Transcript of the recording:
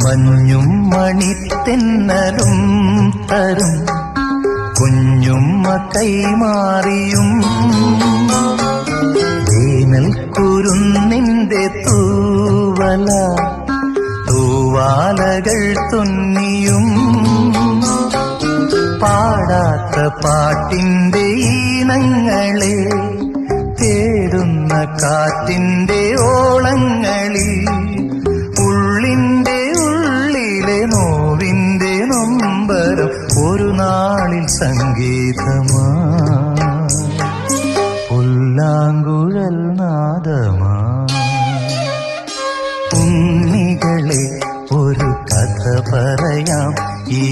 മഞ്ഞും മണിത്തെന്നലും തരും കുഞ്ഞുമ്മ കൈമാറിയും വേനൽ കുരുന്നിന്റെ തൂവല തൂവാലകൾ തുന്നിയും പാടാത്ത പാട്ടിന്റെ ഈണങ്ങളെ തേടുന്ന കാറ്റിന്റെ ഓളങ്ങളിൽ ഉള്ളിന്റെ ഉള്ളിലെ നോവിന്റെ നൊമ്പരം ഒരു നാളിൽ സംഗീതമാ പുല്ലാങ്കുഴൽ നാദമാ. ഉണ്ണികളെ ഒരു കഥ പറയാം, ഈ